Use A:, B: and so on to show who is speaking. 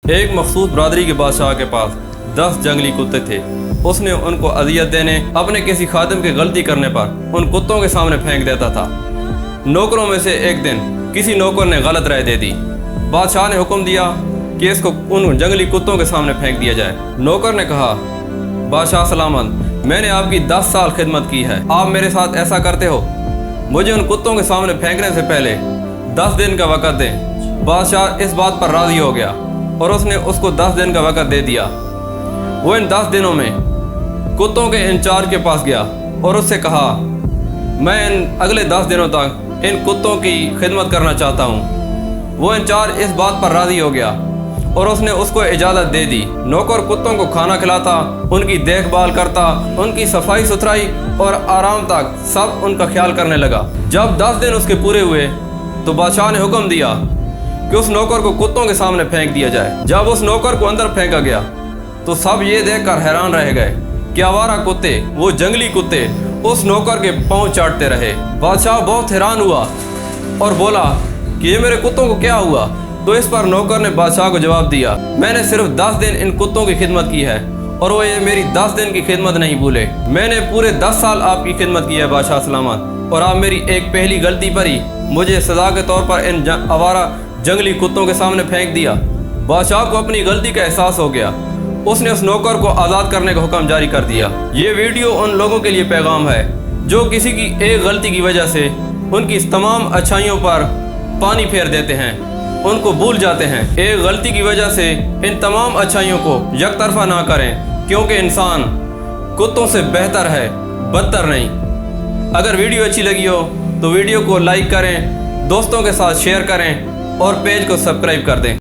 A: ایک مخصوص برادری کے بادشاہ کے پاس 10 جنگلی کتے تھے۔ اس نے ان کو اذیت دینے، اپنے کسی خادم کی غلطی کرنے پر ان کتوں کے سامنے پھینک دیتا تھا۔ نوکروں میں سے ایک دن کسی نوکر نے غلط رائے دے دی۔ بادشاہ نے حکم دیا کہ اس کو ان جنگلی کتوں کے سامنے پھینک دیا جائے۔ نوکر نے کہا، بادشاہ سلامت، میں نے آپ کی 10 سال خدمت کی ہے، آپ میرے ساتھ ایسا کرتے ہو؟ مجھے ان کتوں کے سامنے پھینکنے سے پہلے 10 دن کا وقت دیں۔ بادشاہ اس بات پر راضی ہو گیا اور اس نے اس کو 10 دن کا وقت دے دیا۔ وہ ان 10 دنوں میں کتوں کے انچارج کے پاس گیا اور اس سے کہا، میں ان اگلے 10 دنوں تک ان کتوں کی خدمت کرنا چاہتا ہوں۔ وہ انچارج اس بات پر راضی ہو گیا اور اس نے اس کو اجازت دے دی۔ نوکر کتوں کو کھانا کھلاتا، ان کی دیکھ بھال کرتا، ان کی صفائی ستھرائی اور آرام تک سب ان کا خیال کرنے لگا۔ جب 10 دن اس کے پورے ہوئے تو بادشاہ نے حکم دیا کہ اس نوکر کو کتوں کے سامنے پھینک دیا جائے۔ جب اس نوکر کو اندر پھینکا گیا تو سب یہ دیکھ کر حیران رہ گئے کہ آوارہ کتے، وہ جنگلی کتے، اس نوکر کے پاؤں چاٹتے رہے۔ بادشاہ بہت حیران ہوا اور بولا کہ یہ میرے کتوں کو کیا ہوا؟ تو اس پر نوکر نے بادشاہ کو جواب دیا، میں نے صرف 10 دن ان کتوں کی خدمت کی ہے اور وہ یہ میری 10 دن کی خدمت نہیں بھولے۔ میں نے پورے 10 سال آپ کی خدمت کی ہے بادشاہ سلامت، اور آپ میری ایک پہلی غلطی پر ہی مجھے سزا کے طور پر ان آوارہ جنگلی کتوں کے سامنے پھینک دیا۔ بادشاہ کو اپنی غلطی کا احساس ہو گیا۔ اس نے اس نوکر کو آزاد کرنے کا حکم جاری کر دیا۔ یہ ویڈیو ان لوگوں کے لیے پیغام ہے جو کسی کی ایک غلطی کی وجہ سے ان کی تمام اچھائیوں پر پانی پھیر دیتے ہیں، ان کو بھول جاتے ہیں۔ ایک غلطی کی وجہ سے ان تمام اچھائیوں کو یک طرفہ نہ کریں، کیونکہ انسان کتوں سے بہتر ہے، بدتر نہیں۔ اگر ویڈیو اچھی لگی ہو تو ویڈیو کو لائک کریں، دوستوں کے ساتھ شیئر کریں اور پیج کو سبسکرائب کر دیں۔